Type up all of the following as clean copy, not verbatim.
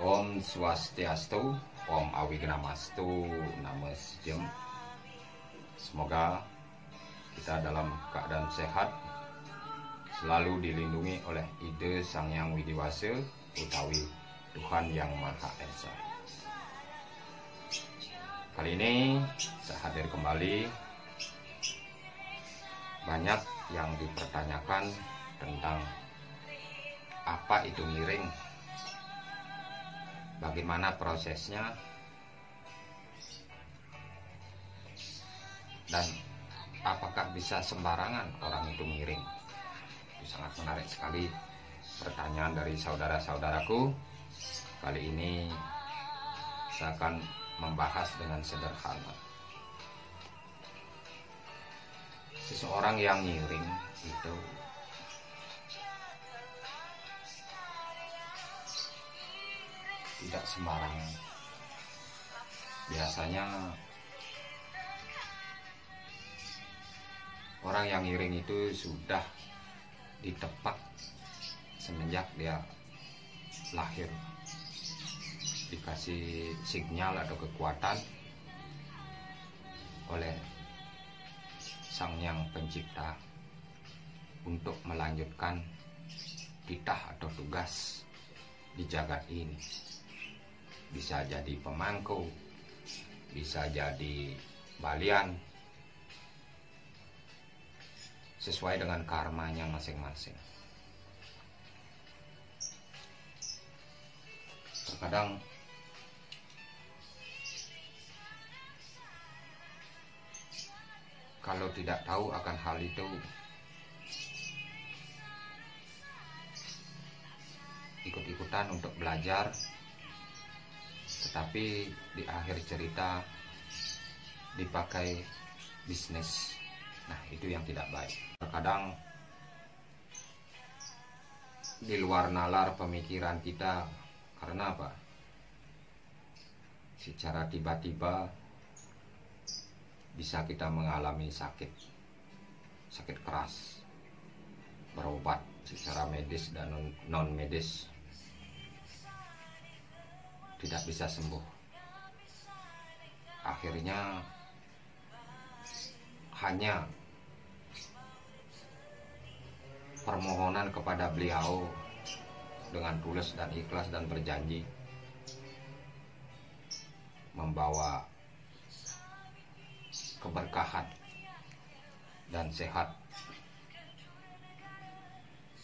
Om Swastiastu, Om Awigamastu, Namo Sijem. Semoga kita dalam keadaan sehat, selalu dilindungi oleh ide Sang Yang Widiwasa utawi Tuhan Yang Maha Esa. Kali ini saya hadir kembali. Banyak yang dipertanyakan tentang apa itu miring, bagaimana prosesnya, dan apakah bisa sembarangan orang itu miring. Itu sangat menarik sekali pertanyaan dari saudara-saudaraku. Kali ini saya akan membahas dengan sederhana. Seseorang yang miring itu tidak sembarangan. Biasanya orang yang miring itu sudah ditepak semenjak dia lahir, dikasih sinyal atau kekuatan oleh Sang Yang Pencipta untuk melanjutkan titah atau tugas di jagat ini. Bisa jadi pemangku, bisa jadi balian, sesuai dengan karmanya masing-masing. Terkadang kalau tidak tahu akan hal itu, ikut-ikutan untuk belajar, tetapi di akhir cerita dipakai bisnis. Nah, itu yang tidak baik. Terkadang di luar nalar pemikiran kita. Karena apa? Secara tiba-tiba bisa kita mengalami sakit keras, berobat secara medis dan non medis tidak bisa sembuh. Akhirnya hanya permohonan kepada beliau dengan tulus dan ikhlas dan berjanji membawa keberkahan dan sehat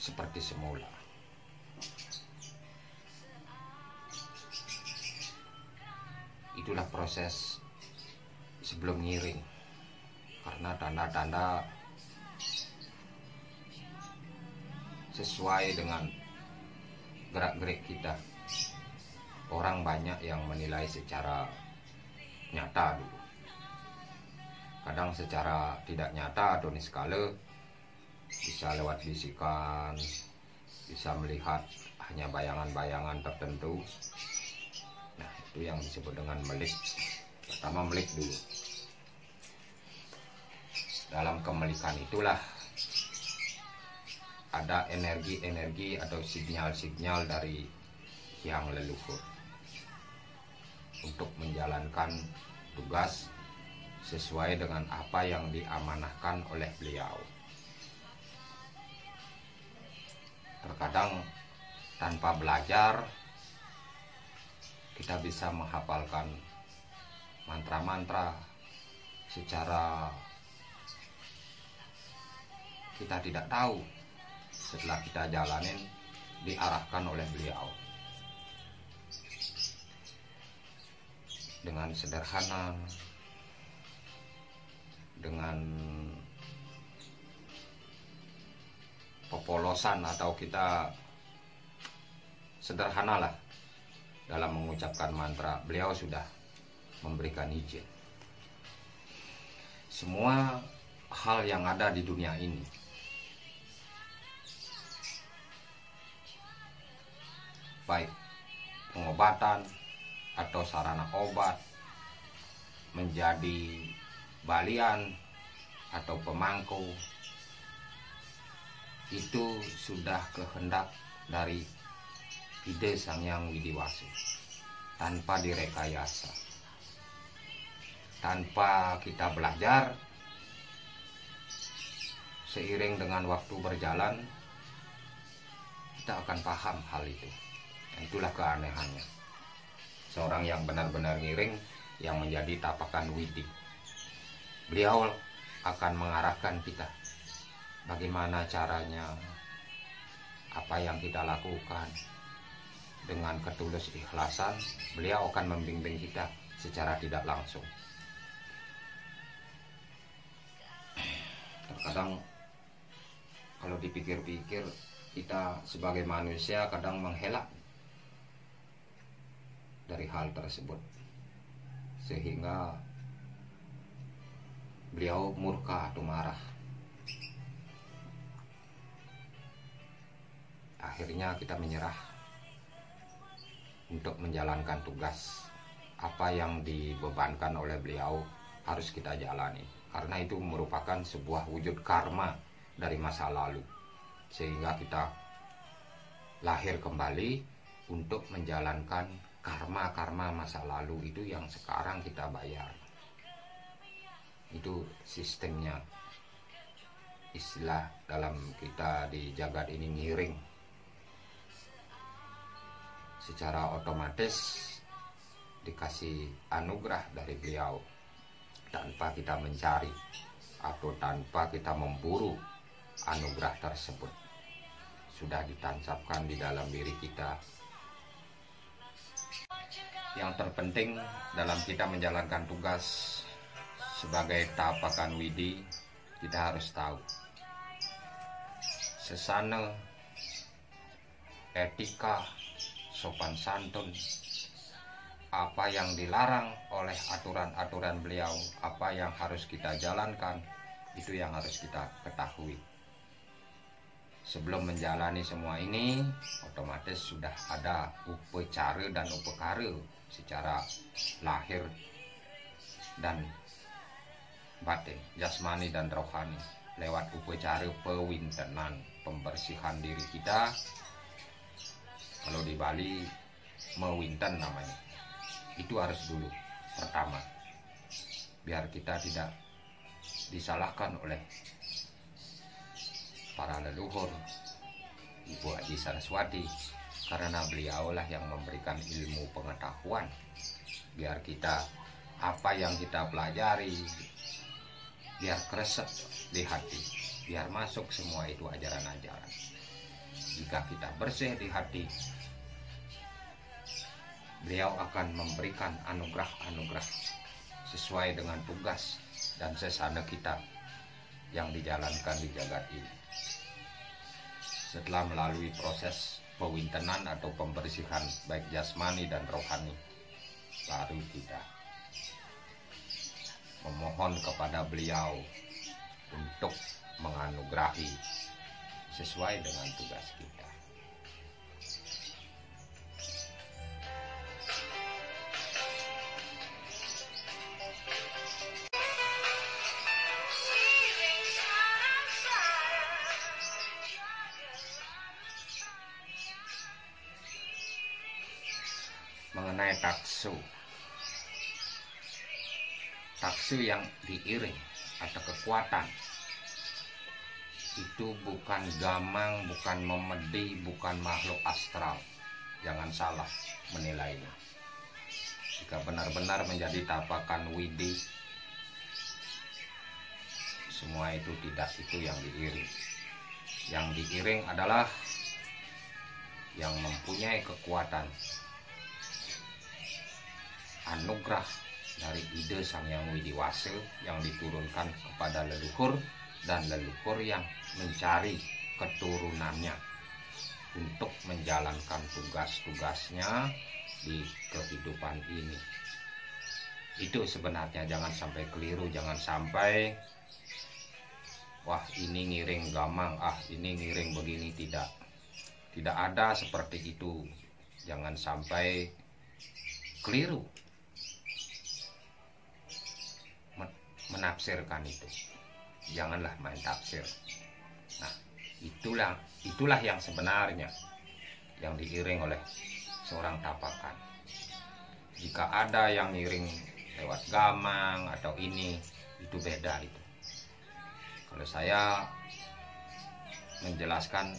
seperti semula. Itulah proses sebelum ngiring, karena tanda-tanda sesuai dengan gerak-gerik kita. Orang banyak yang menilai secara nyata dulu, kadang secara tidak nyata atau niskala, bisa lewat bisikan, bisa melihat hanya bayangan-bayangan tertentu. Nah, itu yang disebut dengan melik. Pertama melik dulu. Dalam kemelikan itulah ada energi-energi atau sinyal-sinyal dari yang leluhur untuk menjalankan tugas sesuai dengan apa yang diamanahkan oleh beliau. Terkadang tanpa belajar kita bisa menghafalkan mantra-mantra secara kita tidak tahu. Setelah kita jalanin, diarahkan oleh beliau dengan sederhana, dengan popolosan, atau kita sederhanalah dalam mengucapkan mantra. Beliau sudah memberikan izin. Semua hal yang ada di dunia ini, baik pengobatan atau sarana obat, menjadi balian atau pemangku, itu sudah kehendak dari ide Sang Hyang Widi Wase, tanpa direkayasa, tanpa kita belajar. Seiring dengan waktu berjalan, kita akan paham hal itu. Nah, itulah keanehannya. Seorang yang benar-benar ngiring, yang menjadi tapakan Widi, beliau akan mengarahkan kita bagaimana caranya, apa yang kita lakukan. Dengan ketulus ikhlasan, beliau akan membimbing kita secara tidak langsung. Terkadang kalau dipikir-pikir, kita sebagai manusia kadang menghelak dari hal tersebut, sehingga beliau murka atau marah. Akhirnya kita menyerah untuk menjalankan tugas. Apa yang dibebankan oleh beliau harus kita jalani, karena itu merupakan sebuah wujud karma dari masa lalu, sehingga kita lahir kembali untuk menjalankan karma-karma masa lalu itu yang sekarang kita bayar. Itu sistemnya. Istilah dalam kita di jagat ini ngiring. Secara otomatis dikasih anugerah dari beliau tanpa kita mencari atau tanpa kita memburu. Anugerah tersebut sudah ditancapkan di dalam diri kita. Yang terpenting dalam kita menjalankan tugas sebagai tapakan Widi, kita harus tahu sesana, etika, sopan santun, apa yang dilarang oleh aturan-aturan beliau, apa yang harus kita jalankan, itu yang harus kita ketahui. Sebelum menjalani semua ini, otomatis sudah ada upacara dan upakara secara lahir dan batin, jasmani dan rohani, lewat upacara pewintenan, pembersihan diri kita. Kalau di Bali mewinten namanya. Itu harus dulu pertama, biar kita tidak disalahkan oleh para leluhur, Ibu Haji Saraswati, karena beliaulah yang memberikan ilmu pengetahuan, biar kita apa yang kita pelajari biar kresek di hati, biar masuk semua itu ajaran-ajaran. Jika kita bersih di hati, beliau akan memberikan anugerah-anugerah sesuai dengan tugas dan sesana kita yang dijalankan di jagat ini. Setelah melalui proses pewintenan atau pembersihan baik jasmani dan rohani, baru kita memohon kepada beliau untuk menganugerahi sesuai dengan tugas kita. Mengenai taksu yang diiring atau kekuatan, itu bukan gamang, bukan memedi, bukan makhluk astral. Jangan salah menilainya. Jika benar-benar menjadi tapakan Widi, semua itu tidak itu yang diiring. Yang diiring adalah yang mempunyai kekuatan, anugerah dari ide Sang Hyang Widi Wase yang diturunkan kepada leluhur, dan leluhur yang mencari keturunannya untuk menjalankan tugas-tugasnya di kehidupan ini. Itu sebenarnya jangan sampai keliru, jangan sampai wah ini ngiring gamang, ini ngiring begini. Tidak ada seperti itu. Jangan sampai keliru menafsirkan itu. Janganlah main tafsir. Nah, itulah yang sebenarnya. yang diiring oleh seorang tapakan. Jika ada yang ngiring lewat gamang atau ini, itu beda itu. Kalau saya menjelaskan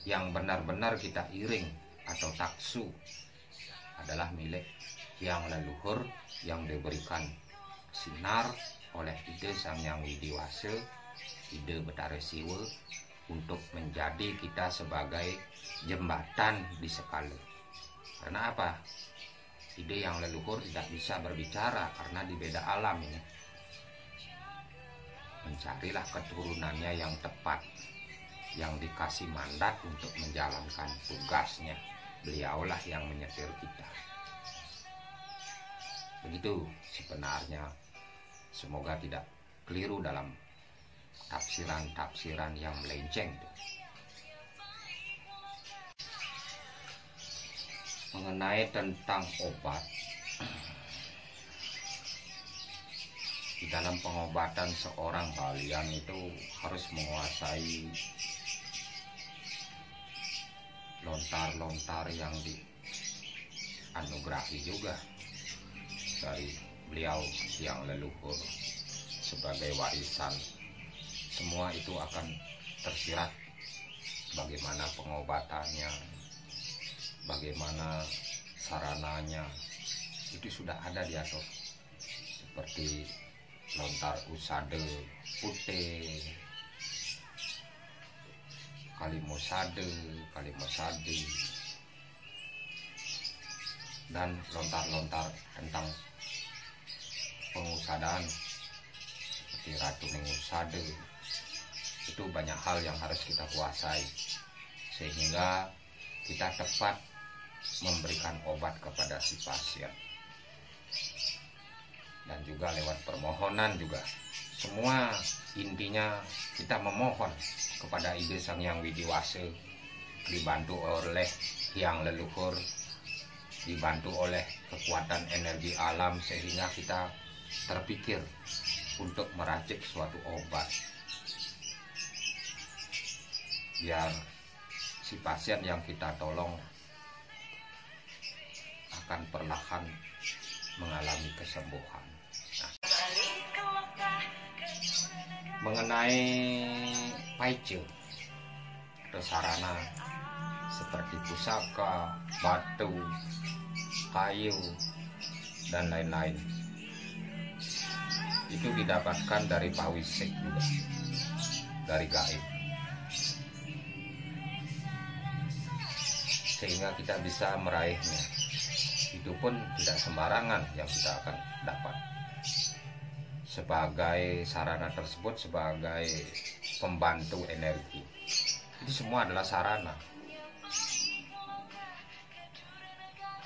yang benar-benar kita iring atau taksu adalah milik yang leluhur yang diberikan sinar oleh ide Sang Hyang Widiwasa, ide Betara Siwa, untuk menjadi kita sebagai jembatan di sekala. Karena apa? Ide yang leluhur tidak bisa berbicara karena di beda alam ini. Mencarilah keturunannya yang tepat, yang dikasih mandat untuk menjalankan tugasnya. Beliaulah yang menyetir kita. Begitu sebenarnya. Semoga tidak keliru dalam tafsiran-tafsiran yang melenceng. Mengenai tentang obat, di dalam pengobatan seorang balian itu harus menguasai lontar-lontar yang dianugerahi juga dari beliau yang leluhur sebagai warisan. Semua itu akan tersirat bagaimana pengobatannya, bagaimana sarananya, itu sudah ada diatur. Seperti lontar usade putih, kalimosade, dan lontar-lontar tentang pengusadaan seperti Ratu Mengusade. Itu banyak hal yang harus kita kuasai sehingga kita tepat memberikan obat kepada si pasien. Dan juga lewat permohonan juga. Semua intinya kita memohon kepada ide Sang Hyang Widiwasa, dibantu oleh yang leluhur, dibantu oleh kekuatan energi alam, sehingga kita terpikir untuk meracik suatu obat biar si pasien yang kita tolong akan perlahan mengalami kesembuhan. Nah, mengenai paice atau sarana seperti pusaka, batu, kayu, dan lain-lain, itu didapatkan dari pawisik juga, dari gaib, sehingga kita bisa meraihnya. Itu pun tidak sembarangan yang kita akan dapat. Sebagai sarana tersebut sebagai pembantu energi, itu semua adalah sarana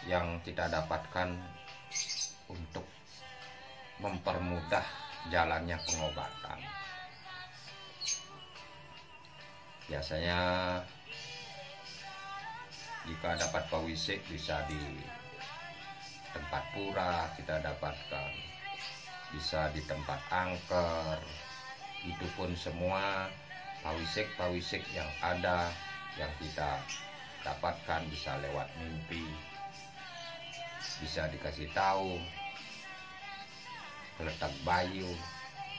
yang kita dapatkan untuk mempermudah jalannya pengobatan. Biasanya jika dapat pawisik bisa di tempat pura kita dapatkan, bisa di tempat angker. Itu pun semua pawisik-pawisik yang ada yang kita dapatkan bisa lewat mimpi, bisa dikasih tahu, keletak bayu,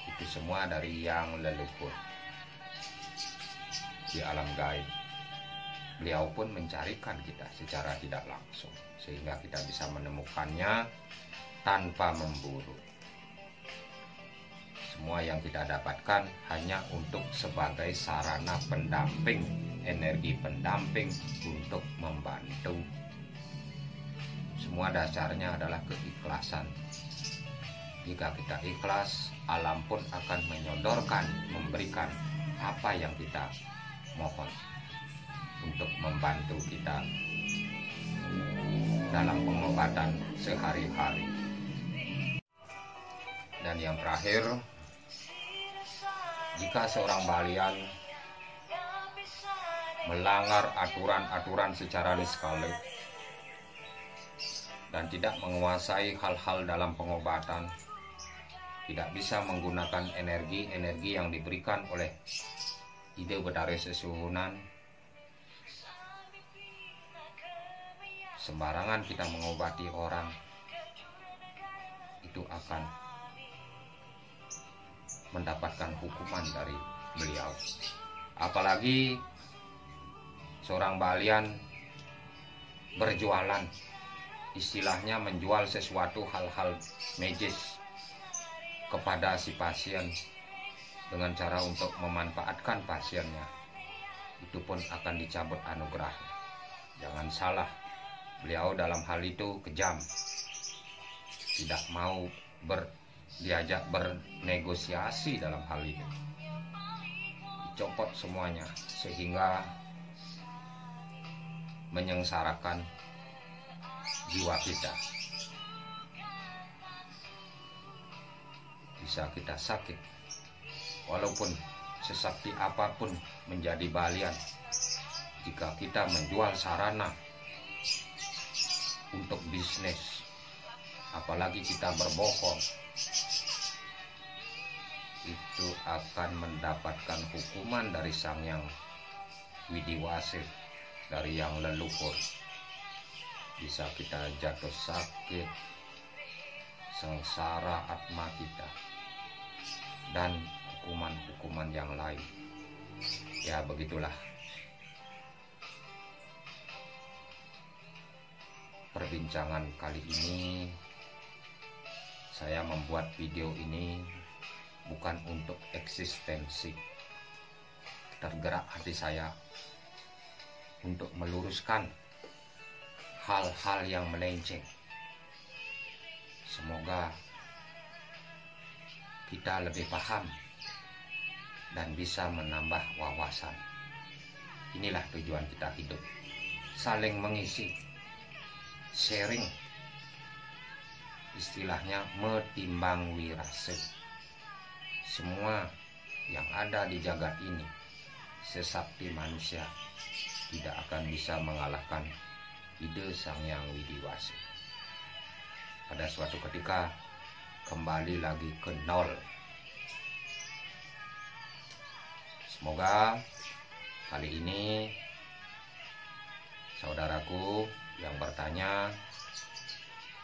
itu semua dari yang leluhur di alam gaib. Beliau pun mencarikan kita secara tidak langsung sehingga kita bisa menemukannya tanpa memburu. Semua yang kita dapatkan hanya untuk sebagai sarana pendamping, energi pendamping untuk membantu. Semua dasarnya adalah keikhlasan. Jika kita ikhlas, alam pun akan menyodorkan, memberikan apa yang kita mohon untuk membantu kita dalam pengobatan sehari-hari. Dan yang terakhir, jika seorang balian melanggar aturan-aturan secara niskala dan tidak menguasai hal-hal dalam pengobatan, tidak bisa menggunakan energi-energi yang diberikan oleh ide Betara Sesuhunan, sembarangan kita mengobati orang, itu akan mendapatkan hukuman dari beliau. Apalagi seorang balian berjualan, istilahnya menjual sesuatu hal-hal medis kepada si pasien dengan cara untuk memanfaatkan pasiennya, itu pun akan dicabut anugerahnya. Jangan salah, beliau dalam hal itu kejam, tidak mau diajak bernegosiasi dalam hal itu, dicopot semuanya sehingga menyengsarakan jiwa kita. Bisa kita sakit, walaupun sesakti apapun menjadi balian, jika kita menjual sarana untuk bisnis, apalagi kita berbohong, itu akan mendapatkan hukuman dari Sang Yang Widiwase, dari yang leluhur. Bisa kita jatuh sakit, sengsara atma kita, dan hukuman-hukuman yang lain. Ya begitulah perbincangan kali ini. Saya membuat video ini bukan untuk eksistensi. Tergerak hati saya untuk meluruskan hal-hal yang melenceng. Semoga kita lebih paham dan bisa menambah wawasan. Inilah tujuan kita hidup, saling mengisi, sharing, istilahnya metimbang wirase. Semua yang ada di jagat ini, sesakti manusia, tidak akan bisa mengalahkan ide Sang Yang Widiwase. Pada suatu ketika kembali lagi ke nol. Semoga kali ini saudaraku yang bertanya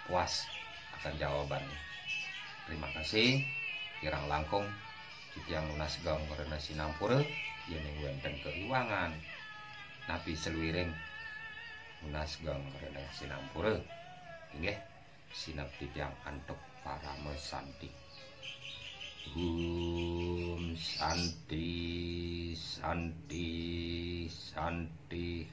puas akan jawabannya. Terima kasih. Kirang langkung Citiang lunas gang karena sinampura yen wenten keiwangan napi seluiring lunas gang karena sinampura inggih sinap titiang antuk para mesanti. Santi santi santi.